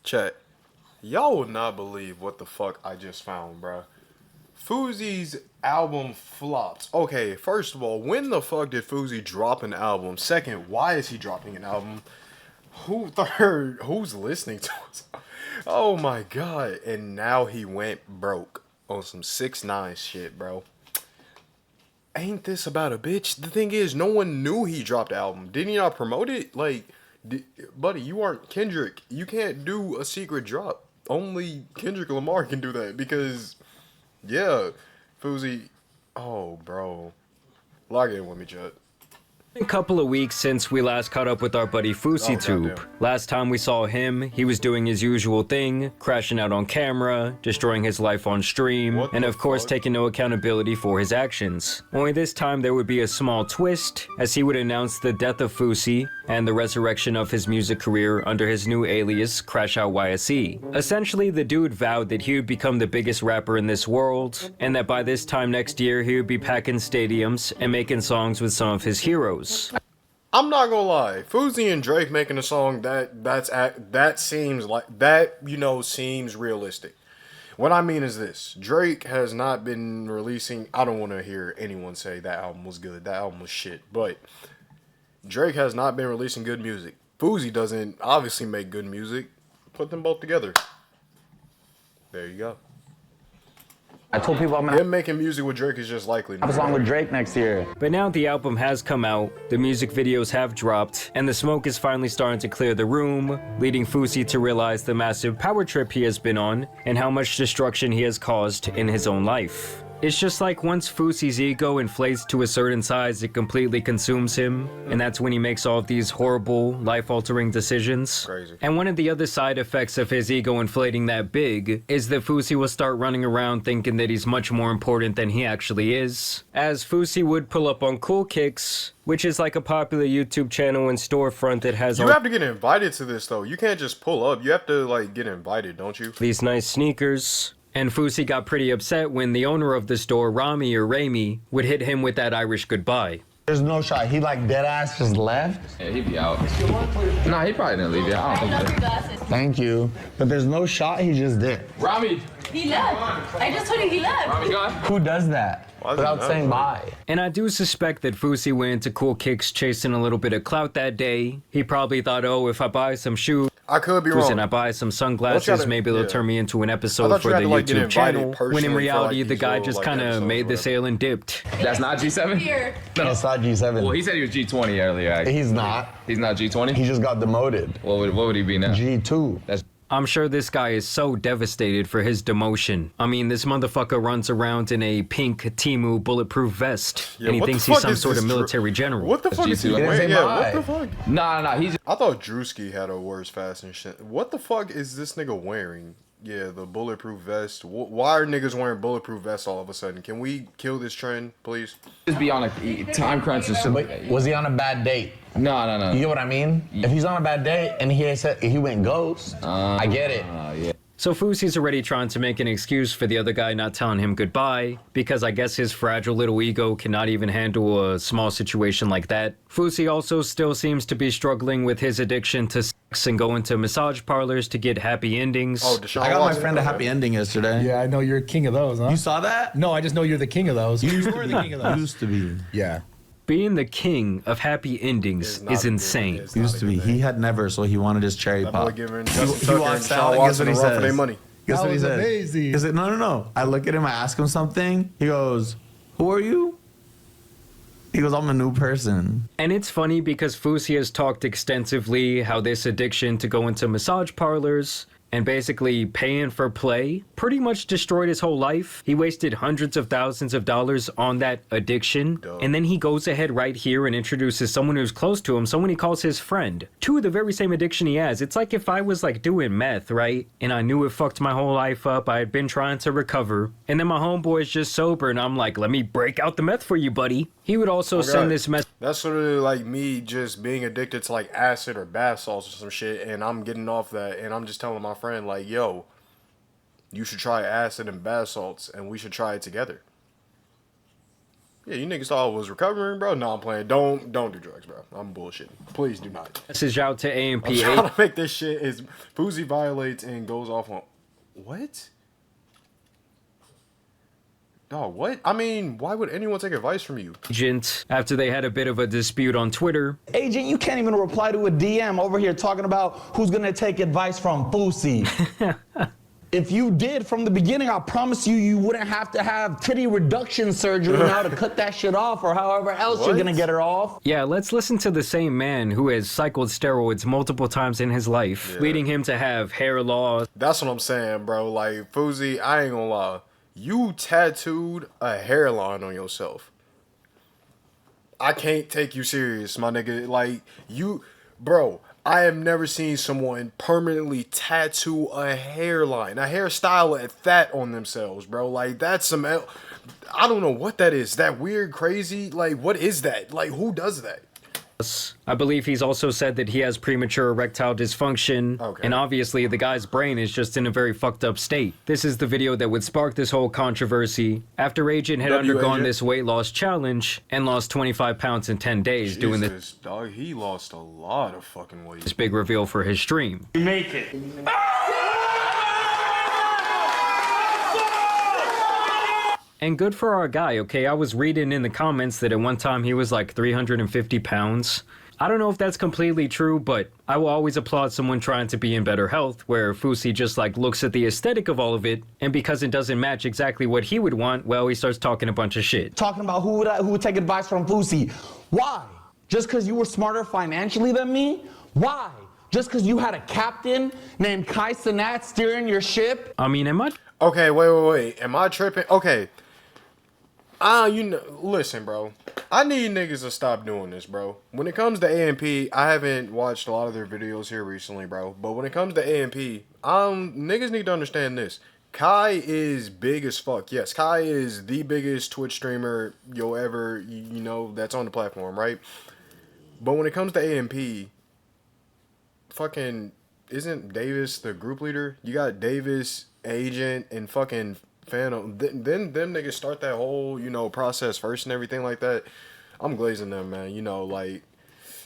Chat, y'all will not believe what the fuck I just found, bruh. Fousey's album flops. Okay, first of all, when the fuck did Fousey drop an album? Second, why is he dropping an album? Third, who's listening to us? Oh my god. And now he went broke on some 6ix9ine shit, bro. Ain't this about a bitch? The thing is, no one knew he dropped the album. Didn't he not promote it? Like, buddy, you aren't Kendrick. You can't do a secret drop. Only Kendrick Lamar can do that because, yeah, Fousey. Oh, bro. Log in with me, Chet. A couple of weeks since we last caught up with our buddy Fousey Tube. Last time we saw him, he was doing his usual thing, crashing out on camera, destroying his life on stream, and of course taking no accountability for his actions. Only this time there would be a small twist, as he would announce the death of Fousey and the resurrection of his music career under his new alias, Crash Out YSE. Essentially, the dude vowed that he would become the biggest rapper in this world, and that by this time next year he would be packing stadiums and making songs with some of his heroes. I'm not gonna lie, Fousey and Drake making a song that seems like that, you know, seems realistic. What I mean is this: Drake has not been releasing. I don't want to hear anyone say that album was good. That album was shit. But Drake has not been releasing good music. Fousey doesn't obviously make good music. Put them both together. There you go. I told people I'm gonna him making music with Drake is just likely. have a song with Drake next year. But now the album has come out, the music videos have dropped, and the smoke is finally starting to clear the room, leading Fousey to realize the massive power trip he has been on and how much destruction he has caused in his own life. It's just like once Fousey's ego inflates to a certain size, it completely consumes him, and that's when he makes all of these horrible, life-altering decisions. Crazy. And one of the other side effects of his ego inflating that big is that Fousey will start running around thinking that he's much more important than he actually is. As Fousey would pull up on Cool Kicks, which is like a popular YouTube channel and storefront that has You have to get invited to this though. You can't just pull up. You have to like get invited, don't you? These nice sneakers. And Fousey got pretty upset when the owner of the store, Rami or Rami, would hit him with that Irish goodbye. There's no shot. He like dead ass just left. Yeah, he'd be out. Nah, he probably didn't leave yet. I don't think so. Thank you. But there's no shot. He just did. Rami! He left. I just told you he left. Rami gone? Who does that without saying bye? And I do suspect that Fousey went into Cool Kicks chasing a little bit of clout that day. He probably thought, oh, if I buy some shoes, I could be wrong. And I buy some sunglasses, maybe they'll turn me into an episode for the like, YouTube channel. When in reality, like the guy just kind of made the sale and dipped. That's not G7? No, it's not G7. Well, he said he was G20 earlier. Actually. He's not. He's not G20? He just got demoted. What would he be now? G2. That's I'm sure this guy is so devastated for his demotion. I mean, this motherfucker runs around in a pink Temu bulletproof vest, and he thinks he's some sort of military general. What the fuck is he wearing? Yeah, what the fuck? Nah, he's... I thought Drewski had a worse fashion shit. What the fuck is this nigga wearing? Yeah, the bulletproof vest. Why are niggas wearing bulletproof vests all of a sudden? Can we kill this trend, please? Just be on a time crunch and shit. Wait, was he on a bad date? No. You get what I mean? If he's on a bad date and he said he went ghost, I get it. Yeah. So Fousey's already trying to make an excuse for the other guy not telling him goodbye, because I guess his fragile little ego cannot even handle a small situation like that. Fousey also still seems to be struggling with his addiction to sex and going to massage parlors to get happy endings. Oh, I got my friend a happy ending yesterday. Yeah, I know you're king of those, huh? You saw that? No, I just know you're the king of those. You were the king of those. Used to be. Yeah. Being the king of happy endings is insane. Used to be. He had never, so he wanted his cherry pop. He walks out and guess what he says? Guess what he said? Amazing. He said, no. I look at him, I ask him something. He goes, who are you? He goes, I'm a new person. And it's funny because Fousey has talked extensively how this addiction to go into massage parlors and basically paying for play pretty much destroyed his whole life. He wasted hundreds of thousands of dollars on that addiction. And then he goes ahead right here and introduces someone who's close to him, someone he calls his friend, to the very same addiction he has. It's like if I was like doing meth, right? And I knew it fucked my whole life up. I had been trying to recover. And then my homeboy's just sober and I'm like, let me break out the meth for you, buddy. He would also send this message. That's sort of like me just being addicted to like acid or bath salts or some shit, and I'm getting off that, and I'm just telling my friend like, yo, you should try acid and bath salts, and we should try it together. Yeah, you niggas thought I was recovering, bro. No, I'm playing. Don't do drugs, bro. I'm bullshitting. Please do not. Message out to AMP. I'm trying to make this shit is Fousey violates and goes off on what? Dog, what? I mean, why would anyone take advice from you? Agent, after they had a bit of a dispute on Twitter. Agent, you can't even reply to a DM over here talking about who's gonna take advice from Fousey. If you did from the beginning, I promise you, you wouldn't have to have titty reduction surgery now to cut that shit off or however else you're gonna get her off. Yeah, let's listen to the same man who has cycled steroids multiple times in his life, leading him to have hair loss. That's what I'm saying, bro. Like, Fousey, I ain't gonna lie. You tattooed a hairline on yourself. I can't take you serious, my nigga. Like, you, bro, I have never seen someone permanently tattoo a hairline, a hairstyle at that on themselves, bro. Like, that's some, I don't know what that is. That weird, crazy, like, what is that? Like, who does that? I believe he's also said that he has premature erectile dysfunction, and obviously the guy's brain is just in a very fucked up state. This is the video that would spark this whole controversy after Agent had undergone this weight loss challenge and lost 25 pounds in 10 days doing this. Dog, he lost a lot of fucking weight. This big reveal for his stream. You make it. And good for our guy, okay? I was reading in the comments that at one time he was like 350 pounds. I don't know if that's completely true, but I will always applaud someone trying to be in better health, where Fousey just like looks at the aesthetic of all of it, and because it doesn't match exactly what he would want, well, he starts talking a bunch of shit. Talking about who would take advice from Fousey. Why? Just because you were smarter financially than me? Why? Just because you had a captain named Kai Cenat steering your ship? I mean, am I? Okay, wait. Am I tripping? Okay. You know, listen, bro. I need niggas to stop doing this, bro. When it comes to AMP, I haven't watched a lot of their videos here recently, bro. But when it comes to AMP, niggas need to understand this. Kai is big as fuck. Yes, Kai is the biggest Twitch streamer you'll ever, you know, that's on the platform, right? But when it comes to AMP, fucking, isn't Davis the group leader? You got Davis, Agent, and fucking Phantom. Then them niggas start that whole, you know, process first and everything like that. I'm glazing them, man. You know, like,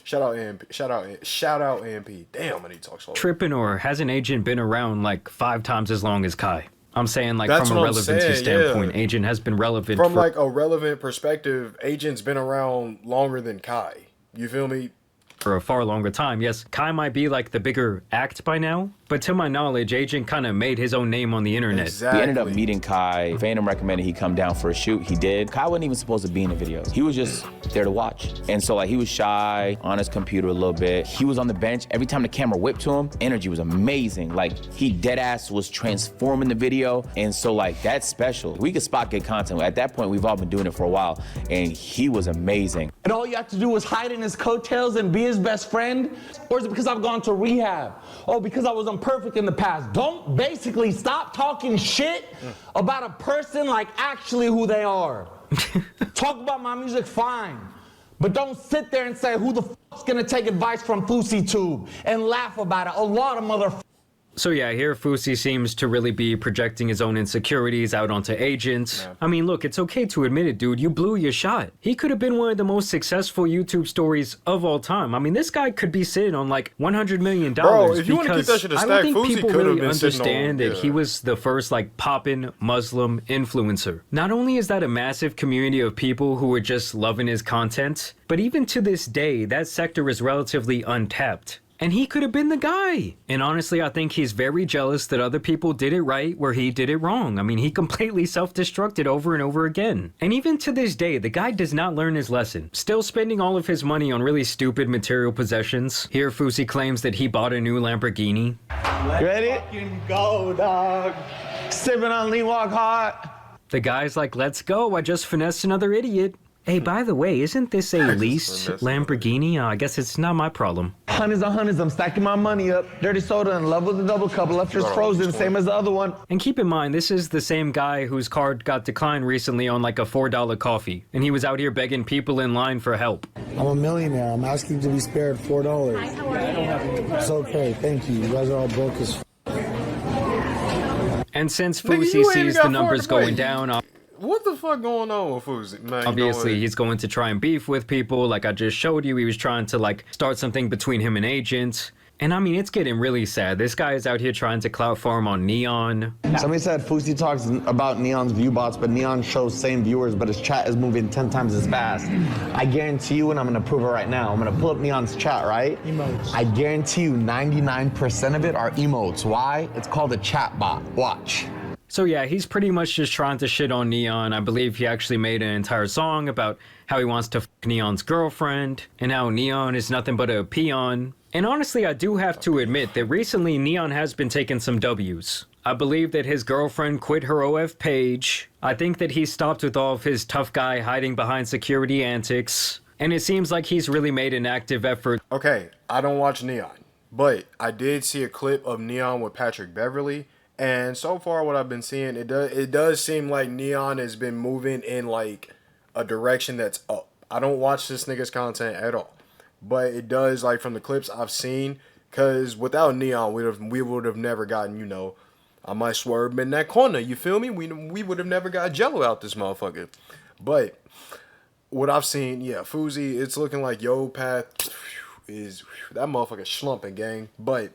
shout out AMP. Shout out AMP. Damn, I need to talk slow. Tripping, or has an Agent been around like 5 times as long as Kai? I'm saying, like, That's from a what I'm relevancy saying, standpoint, yeah. Agent has been relevant From for, like a relevant perspective, Agent's been around longer than Kai. You feel me? for a far longer time. Yes, Kai might be like the bigger act by now, but to my knowledge, Agent kind of made his own name on the internet. Exactly. We ended up meeting Kai. Phantom recommended he come down for a shoot. He did. Kai wasn't even supposed to be in the videos. He was just there to watch. And so like he was shy on his computer a little bit. He was on the bench. Every time the camera whipped to him, energy was amazing. Like he dead ass was transforming the video. And so like that's special. We could spot good content. At that point, we've all been doing it for a while and he was amazing. And all you have to do was hide in his coattails and be his best friend? Or is it because I've gone to rehab? Oh, because I was imperfect in the past. Don't basically stop talking shit about a person like actually who they are. Talk about my music, fine. But don't sit there and say who the fuck's gonna take advice from Fousey Tube and laugh about it. A lot of motherfuckers. So yeah, here Fousey seems to really be projecting his own insecurities out onto Agent. Yeah. I mean, look, it's okay to admit it, dude. You blew your shot. He could have been one of the most successful YouTube stories of all time. I mean, this guy could be sitting on like $100 million. Bro, if you want to keep that shit a stack, I don't think Fousey people could have really been understand that he was the first like poppin' Muslim influencer. Not only is that a massive community of people who are just loving his content, but even to this day, that sector is relatively untapped. And he could have been the guy. And honestly, I think he's very jealous that other people did it right where he did it wrong. I mean, he completely self-destructed over and over again. And even to this day, the guy does not learn his lesson. Still spending all of his money on really stupid material possessions. Here, Fousey claims that he bought a new Lamborghini. You ready? Fucking go, dog. Sipping on Lee Walk Hot. The guy's like, let's go. I just finessed another idiot. Hey, by the way, isn't this a leased Lamborghini? I guess it's not my problem. Hundreds on hundreds, I'm stacking my money up. Dirty soda in love with the double cup, left just frozen, same as the other one. And keep in mind, this is the same guy whose card got declined recently on like a $4 coffee. And he was out here begging people in line for help. I'm a millionaire. I'm asking to be spared $4. Hi, how are you? It's okay, thank you. You guys are all broke as f. And since Fousey sees the numbers going down, What the fuck going on with Fousey? Man, Obviously, he's going to try and beef with people. Like I just showed you, he was trying to like start something between him and Agent. And I mean, it's getting really sad. This guy is out here trying to clout farm on Neon. Somebody said Fousey talks about Neon's view bots, but Neon shows same viewers, but his chat is moving 10 times as fast. I guarantee you, and I'm gonna prove it right now. I'm gonna pull up Neon's chat, right? Emotes. I guarantee you 99% of it are emotes. Why? It's called a chat bot. Watch. So yeah, he's pretty much just trying to shit on Neon. I believe he actually made an entire song about how he wants to fuck Neon's girlfriend and how Neon is nothing but a peon. And honestly, I do have to admit that recently Neon has been taking some W's. I believe that his girlfriend quit her OF page. I think that he stopped with all of his tough guy hiding behind security antics. And it seems like he's really made an active effort. Okay, I don't watch Neon, but I did see a clip of Neon with Patrick Beverly. And so far what I've been seeing, it does seem like Neon has been moving in like a direction that's up. I don't watch this nigga's content at all. But it does, like, from the clips I've seen, because without Neon, we would have never gotten, you know, I might swerve in that corner, you feel me? We would have never got Jello out this motherfucker. But what I've seen, yeah, Fousey, it's looking like Yo Path is, that motherfucker slumping, gang. But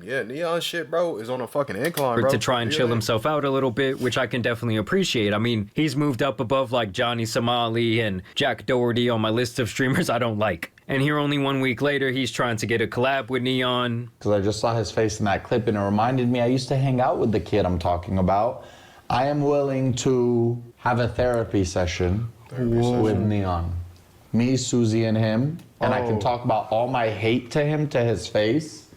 yeah, Neon shit, bro, is on a fucking incline, bro. To try and chill himself out a little bit, which I can definitely appreciate. I mean, he's moved up above like Johnny Somali and Jack Doherty on my list of streamers I don't like. And here only 1 week later, he's trying to get a collab with Neon. Because I just saw his face in that clip and it reminded me I used to hang out with the kid I'm talking about. I am willing to have a therapy session with Neon. Me, Susie, and him. And I can talk about all my hate to him to his face.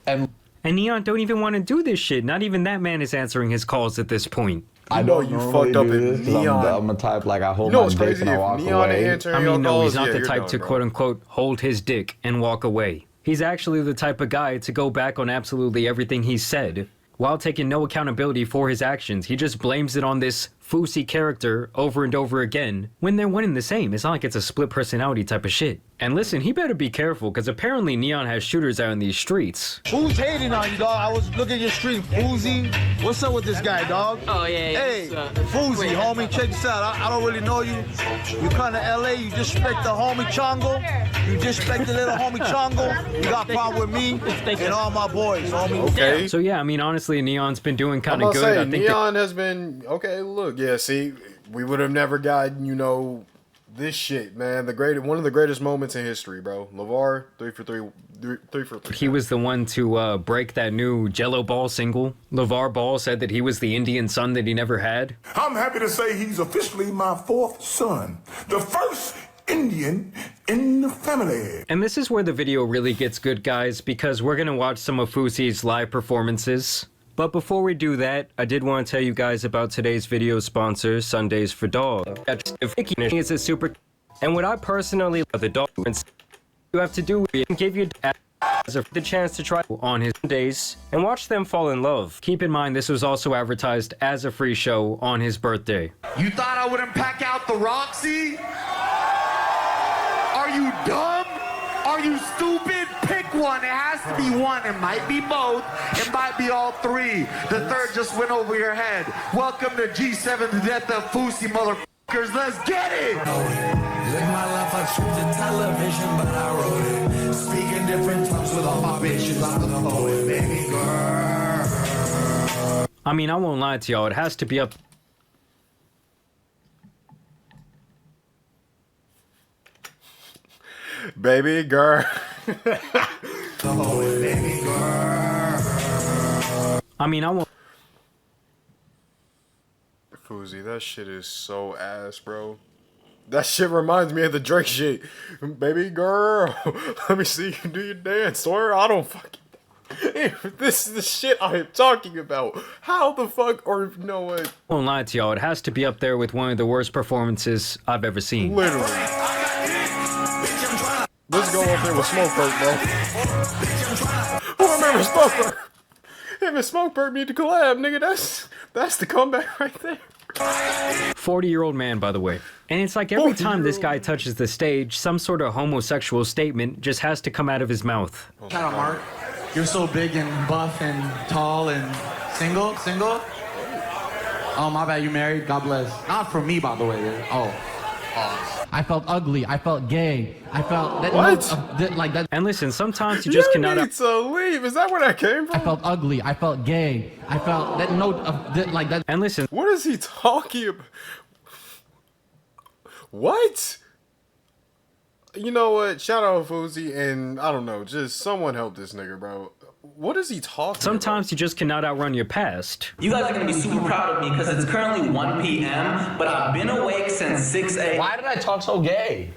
And Neon don't even want to do this shit. Not even that man is answering his calls at this point. I know you fucked up in Neon. I'm a type like I hold my dick and I walk away. I mean, no, he's not the type to quote unquote hold his dick and walk away. He's actually the type of guy to go back on absolutely everything he said while taking no accountability for his actions. He just blames it on this Fousey character over and over again when they're one and the same. It's not like it's a split personality type of shit. And listen, he better be careful because apparently Neon has shooters out in these streets. Who's hating on you, dog? I was looking at your stream. Fousey, what's up with this guy, dog? Oh, yeah. Hey, Fousey, homie, check this out. I don't really know you. You come to LA, you disrespect the homie Chongo. You disrespect the little homie Chongo. You got problem with me and all my boys, homie. Okay. So yeah, I mean, honestly, Neon's been doing kind of good. Say, I think Neon has been, okay, look, yeah, see, we would have never gotten, you know, this shit, man. One of the greatest moments in history, bro. LeVar, 3 for 3. He was the one to break that new Jello Ball single. LeVar Ball said that he was the Indian son that he never had. I'm happy to say he's officially my 4th son. The first Indian in the family. And this is where the video really gets good, guys, because we're going to watch some of Fousey's live performances. But before we do that, I did want to tell you guys about today's video sponsor, Sundays for Dog. It's a super... And what I personally love the dog you have to do is give your the chance to try on his days and watch them fall in love. Keep in mind, this was also advertised as a free show on his birthday. You thought I wouldn't pack out the Roxy? Are you dumb? Are you stupid? Pick one. It has to be one. It might be both. It might be all three. The third just went over your head. Welcome to G7 to death of Fousey, motherfuckers. Let's get it! Live my life like scripted television, but I wrote it. Speaking different tongues with all my bitches. I'm the poet, baby girl. I mean, I won't lie to y'all. It has to be up. Baby girl. I mean, I won't. Fousey, that shit is so ass, bro. That shit reminds me of the Drake shit. Baby girl, let me see you do your dance. Swear I don't fucking. This is the shit I am talking about. How the fuck, or you know what? I won't lie to y'all. It has to be up there with one of the worst performances I've ever seen. Literally. Let's go up there with Smokepurp, bro. Who remembers Smokepurp? Him and Smokepurp need to collab, nigga. That's the comeback right there. 40-year-old man, by the way. And it's like every time this guy touches the stage, some sort of homosexual statement just has to come out of his mouth. Shout out, Mark. You're so big and buff and tall and single. Oh, my bad, you married? God bless. Not for me, by the way. Oh. I felt ugly. I felt gay. I felt that. What? Like that. And listen, sometimes you just cannot. Need to leave. Is that where that came from? I felt ugly. I felt gay. I felt that note of like that. And listen, what is he talking about? What? You know what? Shout out Fousey, and I don't know, just someone help this nigga, bro. What is he talking sometimes you just cannot outrun your past. You guys are gonna be super proud of me because it's currently 1 p.m., but I've been awake since 6 a.m. Why did I talk so gay?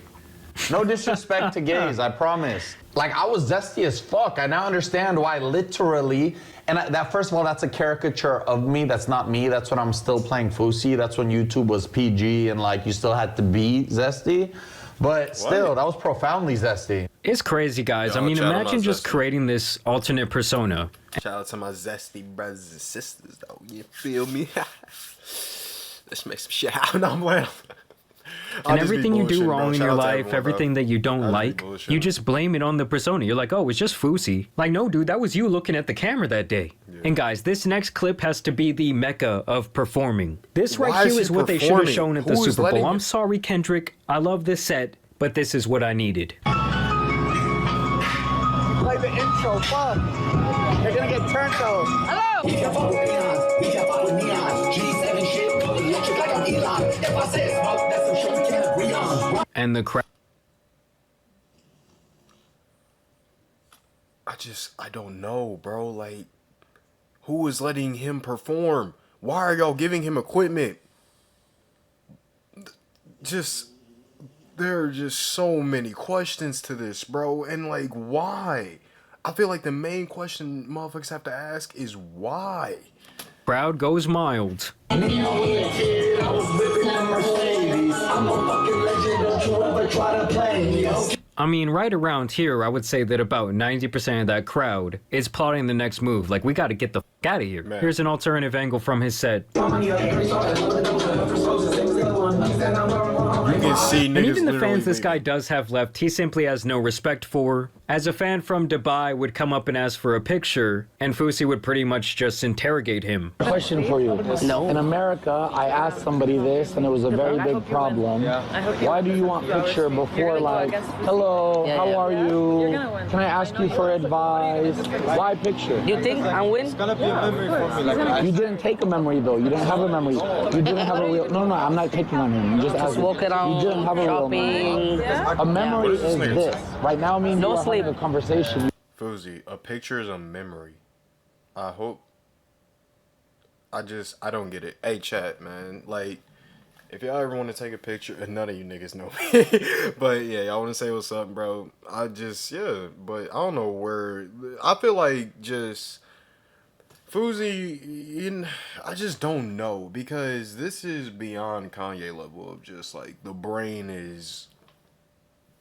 No disrespect to gays, I promise. Like, I was zesty as fuck. I now understand why literally, and that first of all, that's a caricature of me. That's not me. That's when I'm still playing Fousey. That's when YouTube was PG and like you still had to be zesty. But still, that was profoundly zesty. It's crazy, guys. I mean, imagine just creating this alternate persona. Shout out to my zesty brothers and sisters, though. You feel me? Let's make some shit happen. I'm playing. And everything you do wrong in your life, everything that you don't like, you just blame it on the persona. You're like, oh, it's just Fousey. Like, no, dude, that was you looking at the camera that day. Yeah. And guys, this next clip has to be the mecca of performing. This right here is what they should have shown at the Super Bowl. I'm sorry, Kendrick. I love this set, but this is what I needed. Play the intro, fuck. They're gonna get turned though. Hello! And the crowd. I don't know, bro. Like, who is letting him perform? Why are y'all giving him equipment? There are just so many questions to this, bro. And like, why? I feel like the main question motherfuckers have to ask is why? Crowd goes mild. I mean, right around here, I would say that about 90% of that crowd is plotting the next move. Like, we got to get the f out of here. Man. Here's an alternative angle from his set. You can see niggas. And even the fans this guy does have left, he simply has no respect for. As a fan from Dubai would come up and ask for a picture, and Fousey would pretty much just interrogate him. Question for you. No. In America, I asked somebody this, and it was a very big problem. Why do you want picture before, like, hello, how are you? Can I ask you for advice? Why picture? You think I win? It's gonna be a memory for me. Like, you didn't take a memory, though. You didn't have a memory. You didn't have a real... No, I'm not taking on him. You just walk around, you didn't have a shopping. A memory is this. Right now, me and you are having a conversation. Fousey, a picture is a memory. I hope. I don't get it. Hey, chat, man. Like, if y'all ever want to take a picture, and none of you niggas know me, but yeah, y'all want to say what's up, bro. But I don't know where. I feel like just Fousey, I just don't know, because this is beyond Kanye level of just like the brain is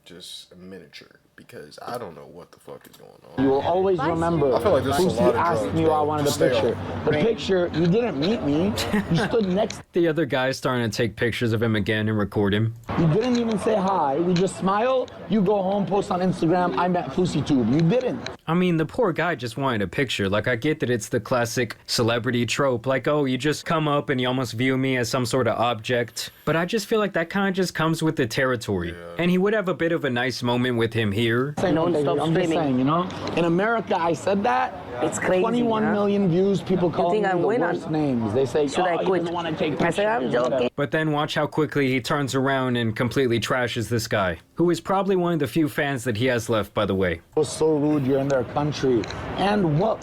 just a miniature. Because I don't know what the fuck is going on. You will always remember. I feel like this is a lot of asked drugs, me bro. I wanted a picture. The picture, you didn't meet me. You stood next. The other guy's starting to take pictures of him again and record him. You didn't even say hi. We just smiled. You go home, post on Instagram. I met Fousey Tube. You didn't. I mean, the poor guy just wanted a picture. Like, I get that it's the classic celebrity trope. Like, oh, you just come up and you almost view me as some sort of object. But I just feel like that kind of just comes with the territory. Yeah. And he would have a bit of a nice moment with him here. I'm just saying, you know, in America, I said that. It's crazy. 21 million views. People call me the worst names. They say, should I quit? Want to take I say, I'm joking. But then watch how quickly he turns around and completely trashes this guy, who is probably one of the few fans that he has left, by the way. It was so rude. You're in their country. And what,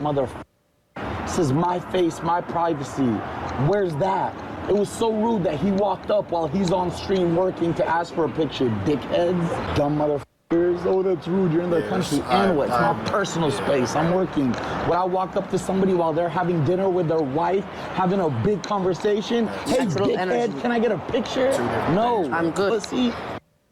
This is my face, my privacy. Where's that? It was so rude that he walked up while he's on stream working to ask for a picture. Dickheads, dumb motherfuckers. Oh, that's rude. You're in their country. And what? It's my personal space. I'm working. Would I walk up to somebody while they're having dinner with their wife, having a big conversation? Hey, dickhead, can I get a picture? No. I'm good. Pussy.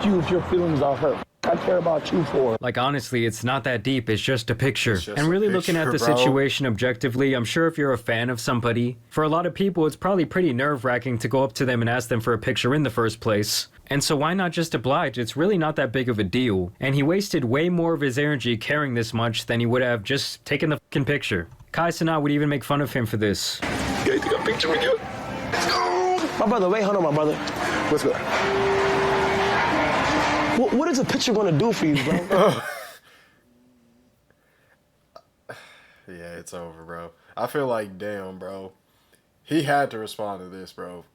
You if your feelings are hurt. I care about you for. Like, honestly, it's not that deep. It's just a picture. And really looking at the situation objectively, I'm sure if you're a fan of somebody, for a lot of people, it's probably pretty nerve-wracking to go up to them and ask them for a picture in the first place. And so why not just oblige? It's really not that big of a deal. And he wasted way more of his energy caring this much than he would have just taken the fucking picture. Kai Cenat would even make fun of him for this. Can I take a picture with you? Let's go. My brother, wait, hold on, my brother. What's good? What is a picture gonna do for you, bro? Yeah, it's over, bro. I feel like, damn, bro. He had to respond to this, bro.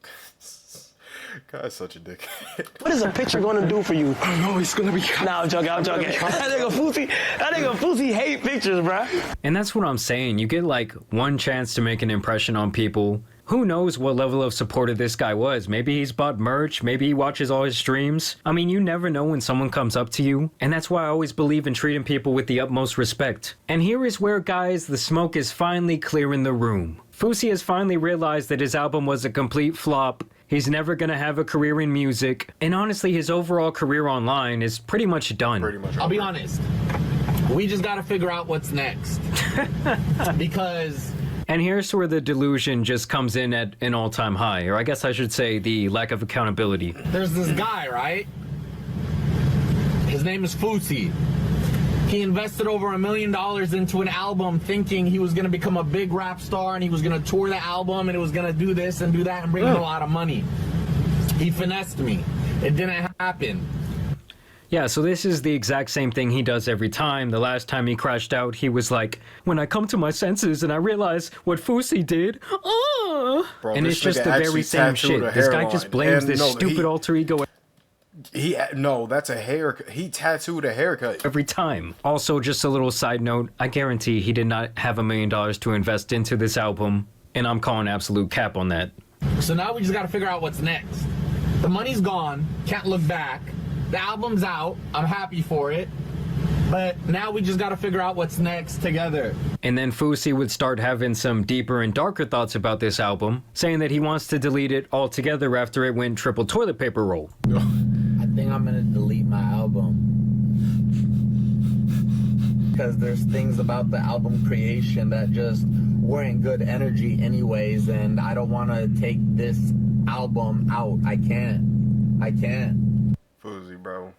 Guy's such a dickhead. What is a picture gonna do for you? I know he's gonna be. Nah, I'm joking. That nigga Fousey hate pictures, bro. And that's what I'm saying. You get like one chance to make an impression on people. Who knows what level of supporter this guy was? Maybe he's bought merch, maybe he watches all his streams. I mean, you never know when someone comes up to you, and that's why I always believe in treating people with the utmost respect. And here is where, guys, the smoke is finally clearing the room. Fousey has finally realized that his album was a complete flop. He's never gonna have a career in music, and honestly, his overall career online is pretty much done. I'll be honest. We just gotta figure out what's next. Because... And here's where the delusion just comes in at an all-time high, or I guess I should say the lack of accountability. There's this guy, right? His name is Fousey. He invested over $1 million into an album thinking he was gonna become a big rap star and he was gonna tour the album and it was gonna do this and do that and bring him a lot of money. He finessed me. It didn't happen. Yeah, so this is the exact same thing he does every time. The last time he crashed out, he was like, when I come to my senses and I realize what Fousey did, Bro, and it's just the very same shit. This guy just blames this stupid alter ego. No, that's a haircut. He tattooed a haircut. Every time. Also, just a little side note, I guarantee he did not have $1 million to invest into this album, and I'm calling absolute cap on that. So now we just gotta figure out what's next. The money's gone, can't look back. The album's out, I'm happy for it. But now we just gotta figure out what's next together. And then Fousey would start having some deeper and darker thoughts about this album, saying that he wants to delete it altogether after it went triple toilet paper roll. I think I'm gonna delete my album. Because there's things about the album creation that just weren't good energy anyways, and I don't wanna take this album out. I can't. Fousey, bro.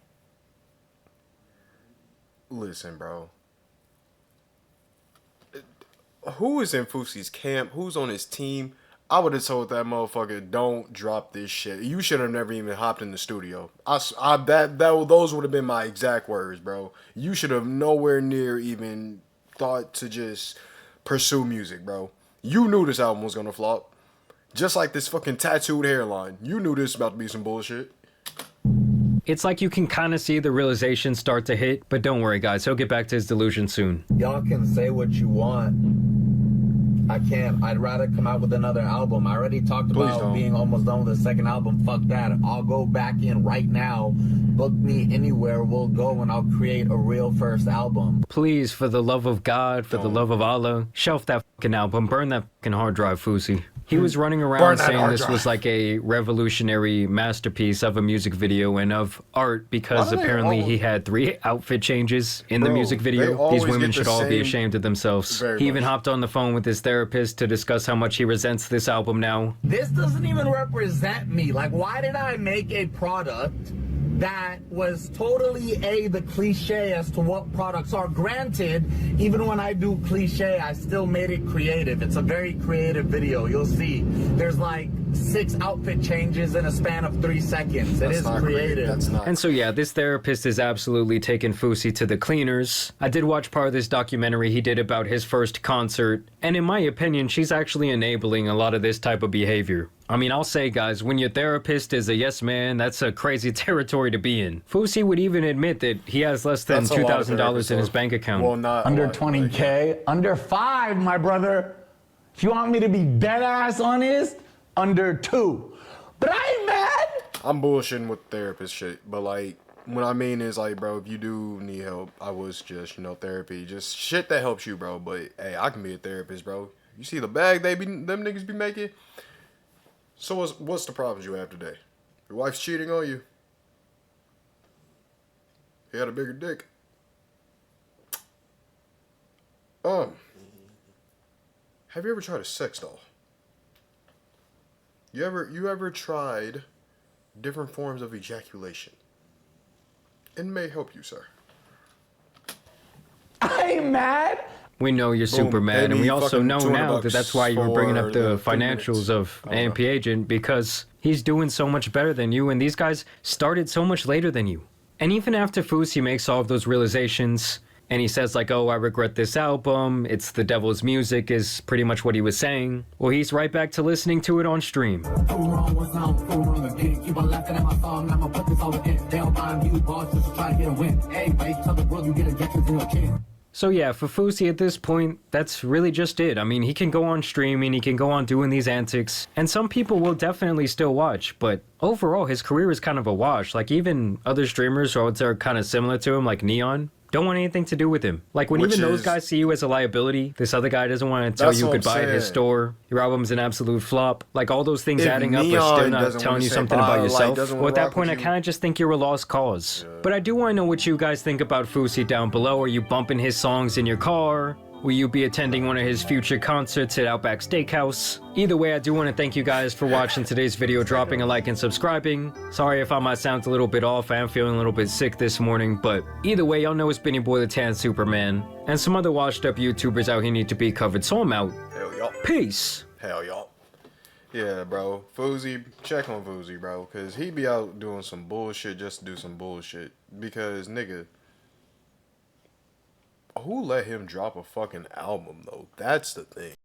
Listen, bro. Who is in Fousey's camp? Who's on his team? I would have told that motherfucker, don't drop this shit. You should have never even hopped in the studio. Those would have been my exact words, bro. You should have nowhere near even thought to just pursue music, bro. You knew this album was gonna flop. Just like this fucking tattooed hairline. You knew this was about to be some bullshit. It's like you can kind of see the realization start to hit, but don't worry, guys. He'll get back to his delusion soon. Y'all can say what you want. I can't. I'd rather come out with another album. I already talked about being almost done with the second album. Fuck that. I'll go back in right now. Book me anywhere. We'll go and I'll create a real first album. Please, for the love of God, for the love of Allah, shelf that fucking album. Burn that fucking hard drive, Fousey. He was running around saying this was like a revolutionary masterpiece of a music video and of art because apparently he had 3 outfit changes in the music video. These women should all be ashamed of themselves. He even hopped on the phone with his therapist to discuss how much he resents this album now. This doesn't even represent me. Like, why did I make a product that was totally the cliche as to what products are? Granted, even when I do cliche, I still made it creative. It's a very creative video. You'll see there's like 6 outfit changes in a span of 3 seconds. It is creative. And so yeah, this therapist is absolutely taking Fousey to the cleaners. I did watch part of this documentary he did about his first concert, and in my opinion, she's actually enabling a lot of this type of behavior. I mean, I'll say, guys, when your therapist is a yes man, that's a crazy territory to be in. Fousey would even admit that he has less than $2,000 in his bank account. Well, not under 20K, under 5, my brother. If you want me to be dead ass honest, under 2. But I ain't mad. I'm bullshitting with therapist shit, but like, what I mean is like, bro, if you do need help, I would suggest, therapy, just shit that helps you, bro. But hey, I can be a therapist, bro. You see the bag them niggas be making? So what's the problems you have today? Your wife's cheating on you. You had a bigger dick. Have you ever tried a sex doll? You ever tried different forms of ejaculation? It may help you, sir. I ain't mad. we know you're Boom, Superman, and baby, we also fucking know now that that's why you were bringing up for the 3 financials minutes. of AMP Agent, because he's doing so much better than you, and these guys started so much later than you. And even after Fousey makes all of those realizations, and he says like, oh, I regret this album, it's the devil's music, is pretty much what he was saying, well, he's right back to listening to it on stream. So yeah, for Fousey at this point, that's really just it. I mean, he can go on streaming, he can go on doing these antics, and some people will definitely still watch, but overall, his career is kind of a wash. Like, even other streamers who are kind of similar to him, like Neon, don't want anything to do with him. Like, when even those guys see you as a liability, this other guy doesn't want to tell you goodbye at his store, your album's an absolute flop, like, all those things adding up are still not telling you something about yourself. Well, at that point, I kind of just think you're a lost cause. But I do want to know what you guys think about Fousey down below. Are you bumping his songs in your car? Will you be attending one of his future concerts at Outback Steakhouse? Either way, I do want to thank you guys for watching today's video, dropping a like and subscribing. Sorry if I might sound a little bit off, I am feeling a little bit sick this morning, but either way, y'all know it's been your boy the Tan Superman, and some other washed up YouTubers out here need to be covered, so I'm out. Hell y'all. Peace. Hell y'all. Yeah, bro. Fousey, check on Fousey, bro, because he be out doing some bullshit just to do some bullshit. Because, nigga, who let him drop a fucking album, though? That's the thing.